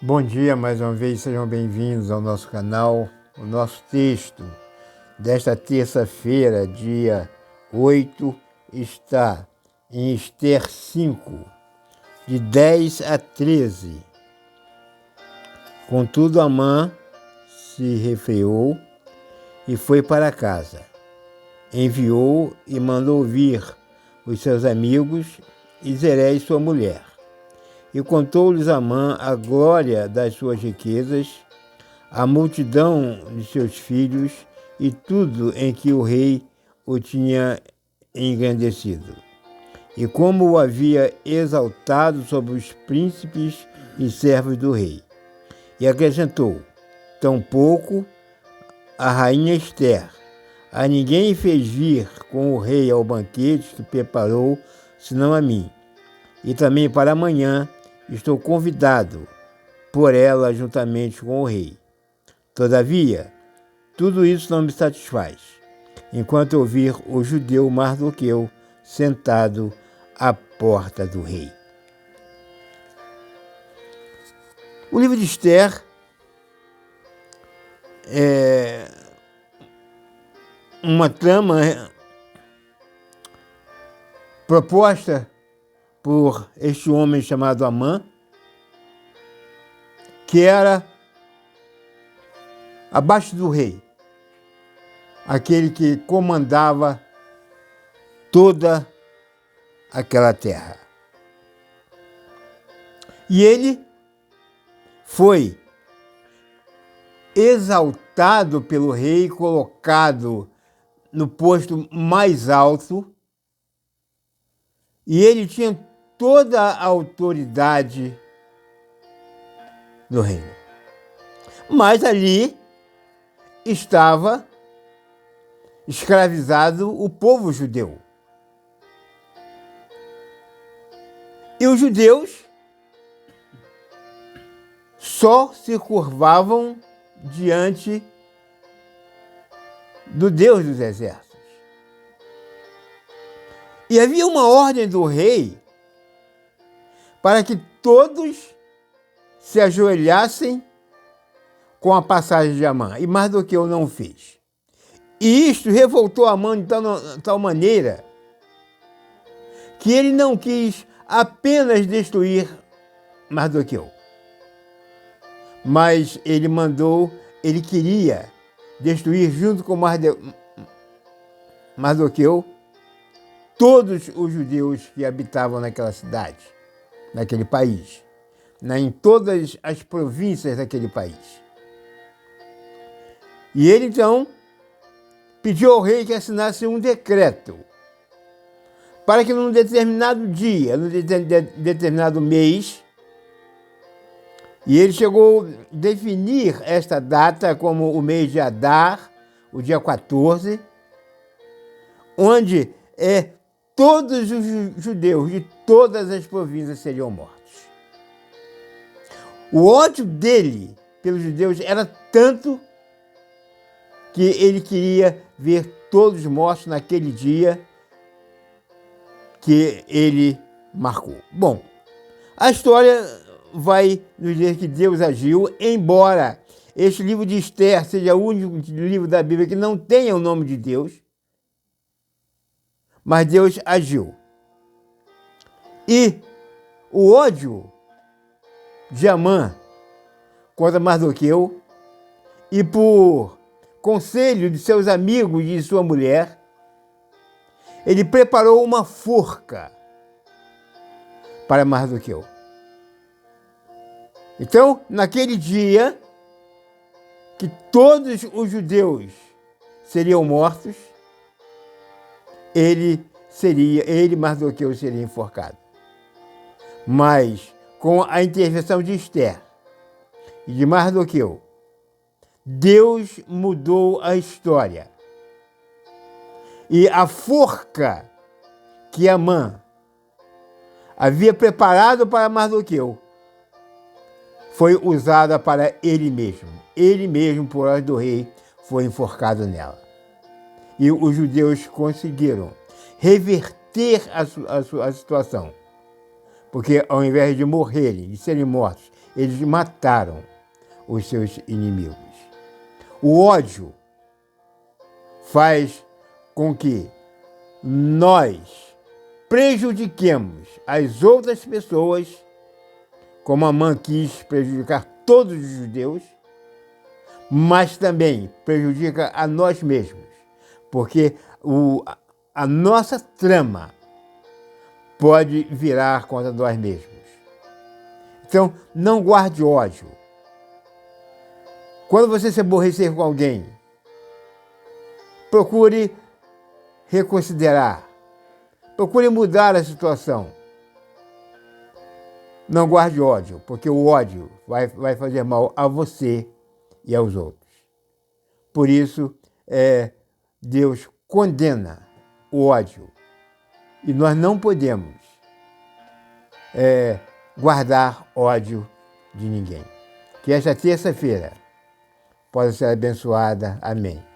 Bom dia mais uma vez, sejam bem-vindos ao nosso canal. O nosso texto desta terça-feira, dia 8, está em Ester 5, de 10 a 13. Contudo, Amã se refreou e foi para casa. Enviou e mandou vir os seus amigos e Zeresh, sua mulher. E contou-lhes Amã a glória das suas riquezas, a multidão de seus filhos e tudo em que o rei o tinha engrandecido, e como o havia exaltado sobre os príncipes e servos do rei. E acrescentou: tampouco a rainha Ester a ninguém fez vir com o rei ao banquete que preparou, senão a mim. E também para amanhã estou convidado por ela juntamente com o rei. Todavia, tudo isso não me satisfaz, enquanto eu vir o judeu Mardoqueu sentado à porta do rei. O livro de Ester é uma trama proposta por este homem chamado Amã, que era abaixo do rei, aquele que comandava toda aquela terra. E ele foi exaltado pelo rei, colocado no posto mais alto, e ele tinha toda a autoridade do reino. Mas ali estava escravizado o povo judeu. E os judeus só se curvavam diante do Deus dos exércitos. E havia uma ordem do rei para que todos se ajoelhassem com a passagem de Amã, e Mardoqueu não fez. E isto revoltou Amã de tal maneira que ele não quis apenas destruir Mardoqueu, mas ele queria destruir junto com Mardoqueu todos os judeus que habitavam naquela cidade, naquele país, em todas as províncias daquele país. E ele, então, pediu ao rei que assinasse um decreto para que num determinado dia, num determinado mês, e ele chegou a definir esta data como o mês de Adar, o dia 14, onde todos os judeus de todas as províncias seriam mortos. O ódio dele pelos judeus era tanto que ele queria ver todos mortos naquele dia que ele marcou. Bom, a história vai nos dizer que Deus agiu, embora este livro de Ester seja o único livro da Bíblia que não tenha o nome de Deus, mas Deus agiu. E o ódio de Amã contra Mardoqueu, e por conselho de seus amigos e de sua mulher, ele preparou uma forca para Mardoqueu. Então, naquele dia que todos os judeus seriam mortos, Mardoqueu, seria enforcado. Mas, com a intervenção de Ester e de Mardoqueu, Deus mudou a história. E a forca que Amã havia preparado para Mardoqueu foi usada para ele mesmo. Ele mesmo, por ordem do rei, foi enforcado nela. E os judeus conseguiram reverter a situação. Porque ao invés de morrerem, de serem mortos eles mataram os seus inimigos. O ódio faz com que nós prejudiquemos as outras pessoas, como Amã quis prejudicar todos os judeus, mas também prejudica a nós mesmos, porque a nossa trama pode virar contra nós mesmos. Então, não guarde ódio. Quando você se aborrecer com alguém, procure reconsiderar, procure mudar a situação. Não guarde ódio, porque o ódio vai fazer mal a você e aos outros. Por isso, Deus condena o ódio. E nós não podemos guardar ódio de ninguém. Que esta terça-feira possa ser abençoada. Amém.